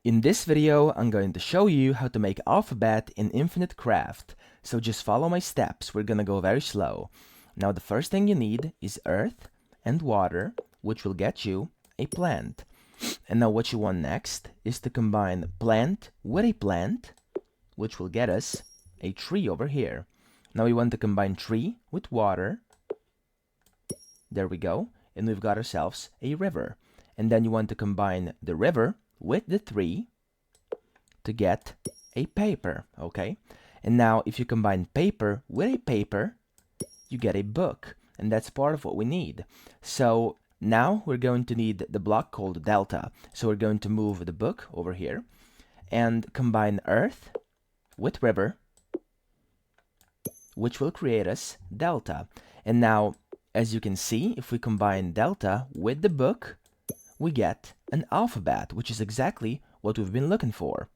In this video, I'm going to show you how to make alphabet in Infinite Craft. So just follow my steps. We're gonna go very slow. Now the first thing you need is earth and water, which will get you a plant. And now what you want next is to combine plant with a plant, which will get us a tree over here. Now we want to combine tree with water. There we go. And we've got ourselves a river. And then you want to combine the river with the tree to get a paper, okay? And now if you combine paper with a paper, you get a book, and that's part of what we need. So now we're going to need the block called delta. So we're going to move the book over here and combine earth with river, which will create us delta. And now, as you can see, if we combine delta with the book, we get an alphabet, which is exactly what we've been looking for.